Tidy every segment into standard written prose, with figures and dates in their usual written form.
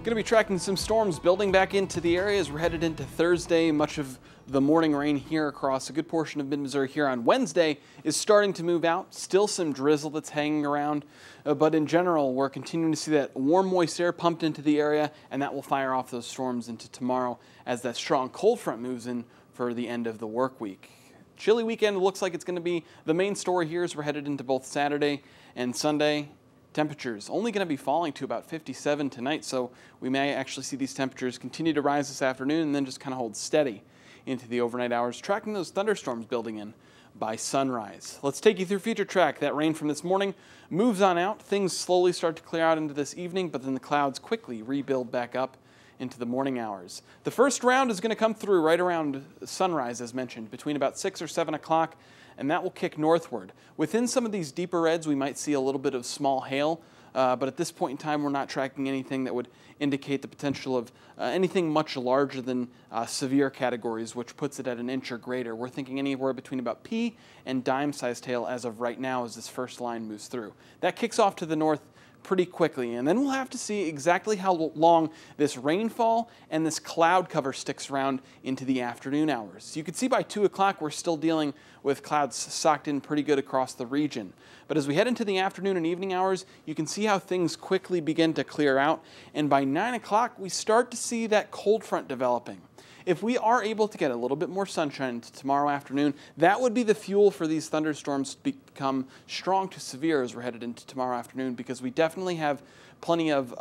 Going to be tracking some storms building back into the area as we're headed into Thursday. Much of the morning rain here across a good portion of mid-Missouri here on Wednesday is starting to move out. Still some drizzle that's hanging around, but in general, we're continuing to see that warm, moist air pumped into the area, and that will fire off those storms into tomorrow as that strong cold front moves in for the end of the work week. Chilly weekend looks like it's going to be the main story here as we're headed into both Saturday and Sunday. Temperatures only going to be falling to about 57 tonight, so we may actually see these temperatures continue to rise this afternoon and then just kind of hold steady into the overnight hours, tracking those thunderstorms building in by sunrise. Let's take you through Future Track. That rain from this morning moves on out. Things slowly start to clear out into this evening, but then the clouds quickly rebuild back up into the morning hours. The first round is going to come through right around sunrise, as mentioned, between about 6 or 7 o'clock, and that will kick northward. Within some of these deeper reds, we might see a little bit of small hail, but at this point in time, we're not tracking anything that would indicate the potential of anything much larger than severe categories, which puts it at an inch or greater. We're thinking anywhere between about pea and dime-sized hail as of right now as this first line moves through. That kicks off to the north pretty quickly, and then we'll have to see exactly how long this rainfall and this cloud cover sticks around into the afternoon hours. You can see by 2 o'clock we're still dealing with clouds socked in pretty good across the region. But as we head into the afternoon and evening hours, you can see how things quickly begin to clear out, and by 9 o'clock we start to see that cold front developing. If we are able to get a little bit more sunshine tomorrow afternoon, that would be the fuel for these thunderstorms to become strong to severe as we're headed into tomorrow afternoon, because we definitely have plenty of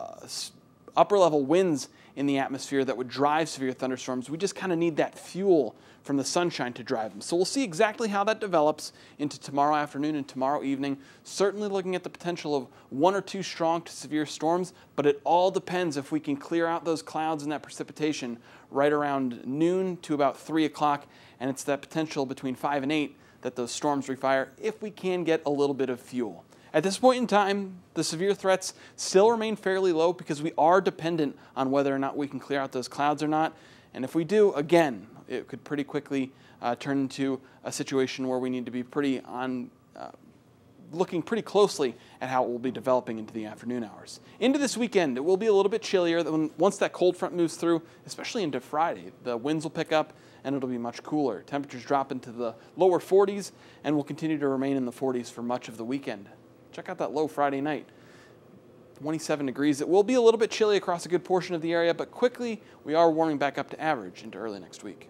upper level winds in the atmosphere that would drive severe thunderstorms. We just kind of need that fuel from the sunshine to drive them. So we'll see exactly how that develops into tomorrow afternoon and tomorrow evening. Certainly looking at the potential of 1 or 2 strong to severe storms, but it all depends if we can clear out those clouds and that precipitation right around noon to about 3 o'clock, and it's that potential between 5 and 8 that those storms refire if we can get a little bit of fuel. At this point in time, the severe threats still remain fairly low because we are dependent on whether or not we can clear out those clouds or not. And if we do, again, it could pretty quickly turn into a situation where we need to be looking pretty closely at how it will be developing into the afternoon hours. Into this weekend, it will be a little bit chillier once that cold front moves through, especially into Friday. The winds will pick up and it'll be much cooler. Temperatures drop into the lower 40s and will continue to remain in the 40s for much of the weekend. Check out that low Friday night, 27 degrees. It will be a little bit chilly across a good portion of the area, but quickly we are warming back up to average into early next week.